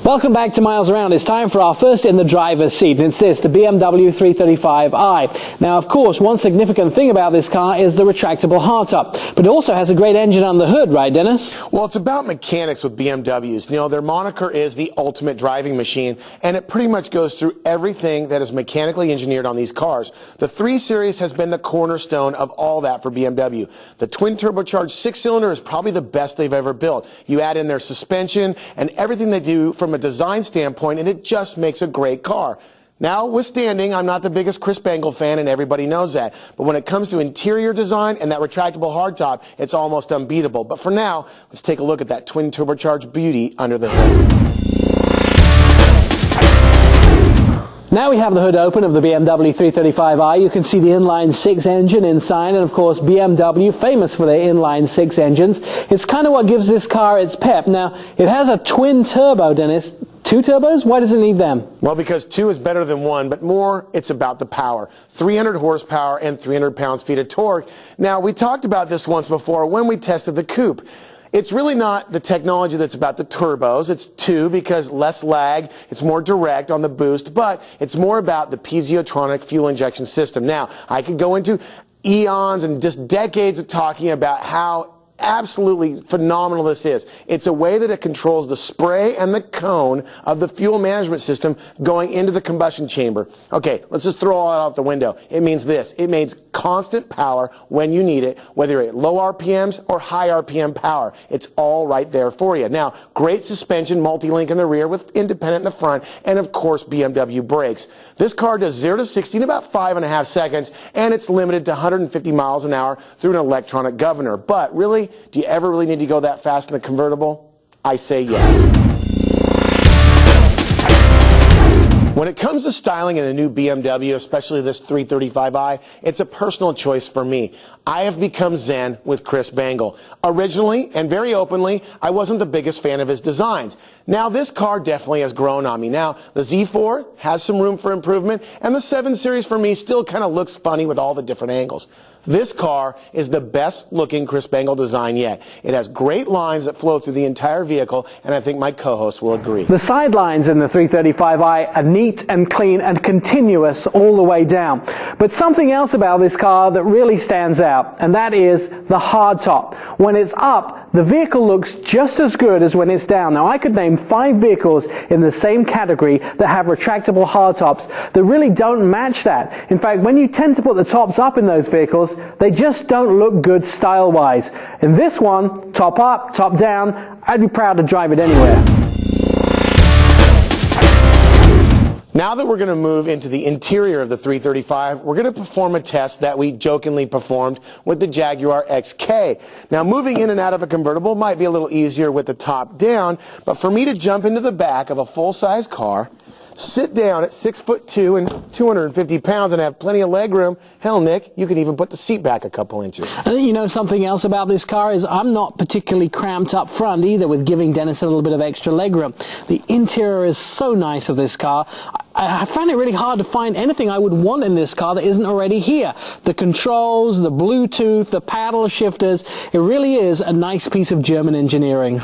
Welcome back to Miles Around. It's time for our first in the driver's seat, and it's this, the BMW 335i. Now, of course, one significant thing about this car is the retractable hardtop, but it also has a great engine on the hood, right, Dennis? Well, it's about mechanics with BMWs. You know, their moniker is the ultimate driving machine, and it pretty much goes through everything that is mechanically engineered on these cars. The 3 Series has been the cornerstone of all that for BMW. The twin turbocharged 6-cylinder is probably the best they've ever built. You add in their suspension and everything they do from a design standpoint, and it just makes a great car. Now, withstanding, I'm not the biggest Chris Bangle fan, and everybody knows that. But when it comes to interior design and that retractable hardtop, it's almost unbeatable. But for now, let's take a look at that twin turbocharged beauty under the hood. Now we have the hood open of the BMW 335i. You can see the inline-6 engine inside, and of course BMW, famous for their inline-6 engines. It's kind of what gives this car its pep. Now, it has a twin turbo, Dennis. 2 turbos? Why does it need them? Well, because 2 is better than 1, but more, it's about the power. 300 horsepower and 300 pounds-feet of torque. Now, we talked about this once before when we tested the coupe. It's really not the technology that's about the turbos. It's 2 because less lag, it's more direct on the boost, but it's more about the piezotronic fuel injection system. Now, I could go into eons and just decades of talking about how absolutely phenomenal this is. It's a way that it controls the spray and the cone of the fuel management system going into the combustion chamber. Okay, let's just throw all that out the window. It means this. It means constant power when you need it, whether you're at low RPMs or high RPM power. It's all right there for you. Now, great suspension, multi-link in the rear with independent in the front, and of course BMW brakes. This car does 0 to 60 in about 5.5 seconds, and it's limited to 150 miles an hour through an electronic governor. But really, do you ever really need to go that fast in the convertible? I say yes. When it comes to styling in a new BMW, especially this 335i, it's a personal choice for me. I have become zen with Chris Bangle. Originally, and very openly, I wasn't the biggest fan of his designs. Now, this car definitely has grown on me. Now, the Z4 has some room for improvement, and the 7 Series for me still kind of looks funny with all the different angles. This car is the best looking Chris Bangle design yet. It has great lines that flow through the entire vehicle, and I think my co-host will agree. The side lines in the 335i are neat and clean and continuous all the way down. But something else about this car that really stands out, and that is the hardtop. When it's up, the vehicle looks just as good as when it's down. Now, I could name 5 vehicles in the same category that have retractable hardtops that really don't match that. In fact, when you tend to put the tops up in those vehicles, they just don't look good style-wise. In this one, top up, top down, I'd be proud to drive it anywhere. Now that we're going to move into the interior of the 335, we're going to perform a test that we jokingly performed with the Jaguar XK. Now, moving in and out of a convertible might be a little easier with the top down, but for me to jump into the back of a full-size car, sit down at 6'2" and 250 pounds and have plenty of leg room. Hell, Nick, you can even put the seat back a couple inches. And you know something else about this car is I'm not particularly cramped up front either with giving Dennis a little bit of extra leg room. The interior is so nice of this car. I find it really hard to find anything I would want in this car that isn't already here. The controls, the Bluetooth, the paddle shifters, it really is a nice piece of German engineering.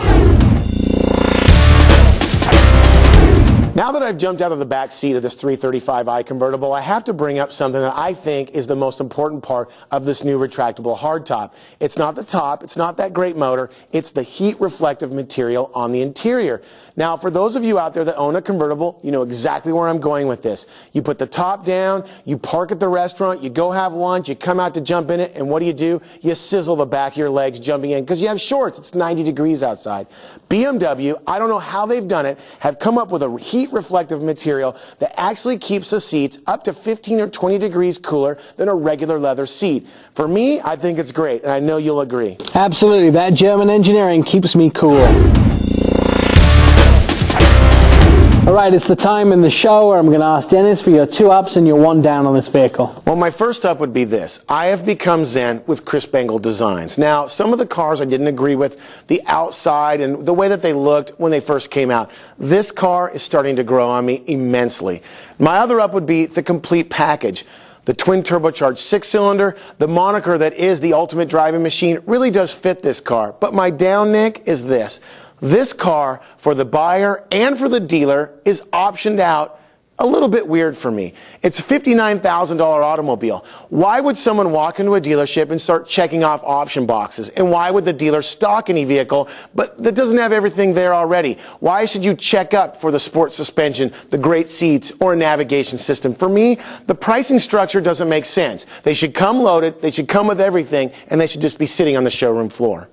Now that I've jumped out of the back seat of this 335i convertible, I have to bring up something that I think is the most important part of this new retractable hardtop. It's not the top, it's not that great motor, it's the heat reflective material on the interior. Now, for those of you out there that own a convertible, you know exactly where I'm going with this. You put the top down, you park at the restaurant, you go have lunch, you come out to jump in it, and what do? You sizzle the back of your legs jumping in because you have shorts. It's 90 degrees outside. BMW, I don't know how they've done it, have come up with a heat reflective material that actually keeps the seats up to 15 or 20 degrees cooler than a regular leather seat. For me, I think it's great, and I know you'll agree. Absolutely. That German engineering keeps me cool. All right, it's the time in the show where I'm going to ask Dennis for your 2 ups and your 1 down on this vehicle. Well, my first up would be this. I have become zen with Chris Bangle designs. Now, some of the cars I didn't agree with, the outside and the way that they looked when they first came out. This car is starting to grow on me immensely. My other up would be the complete package. The twin turbocharged 6-cylinder, the moniker that is the ultimate driving machine really does fit this car. But my down, Nick, is this. This car, for the buyer and for the dealer, is optioned out a little bit weird for me. It's a $59,000 automobile. Why would someone walk into a dealership and start checking off option boxes? And why would the dealer stock any vehicle but that doesn't have everything there already? Why should you check up for the sport suspension, the great seats, or a navigation system? For me, the pricing structure doesn't make sense. They should come loaded, they should come with everything, and they should just be sitting on the showroom floor.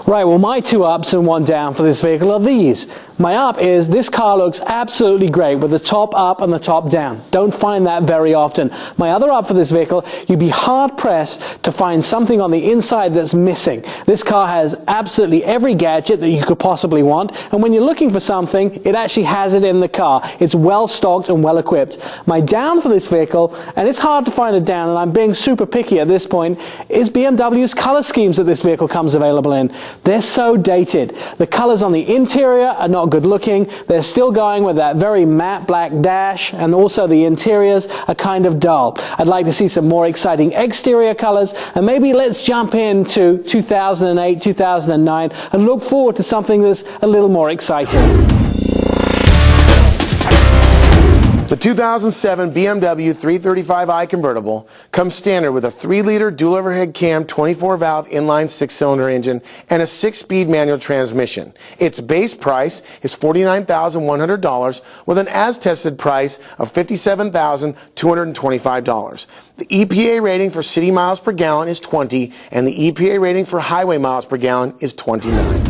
Right, well, my two ups and one down for this vehicle are these. My up is this car looks absolutely great with the top up and the top down. Don't find that very often. My other up for this vehicle, you'd be hard pressed to find something on the inside that's missing. This car has absolutely every gadget that you could possibly want, and when you're looking for something, it actually has it in the car. It's well stocked and well equipped. My down for this vehicle, and it's hard to find a down, and I'm being super picky at this point, is BMW's color schemes that this vehicle comes available in. They're so dated. The colors on the interior are not good looking. They're still going with that very matte black dash, and also the interiors are kind of dull. I'd like to see some more exciting exterior colors, and maybe let's jump into 2008, 2009 and look forward to something that's a little more exciting. The 2007 BMW 335i convertible comes standard with a 3-liter dual overhead cam 24-valve inline 6-cylinder engine and a 6-speed manual transmission. Its base price is $49,100 with an as-tested price of $57,225. The EPA rating for city miles per gallon is 20 and the EPA rating for highway miles per gallon is 29.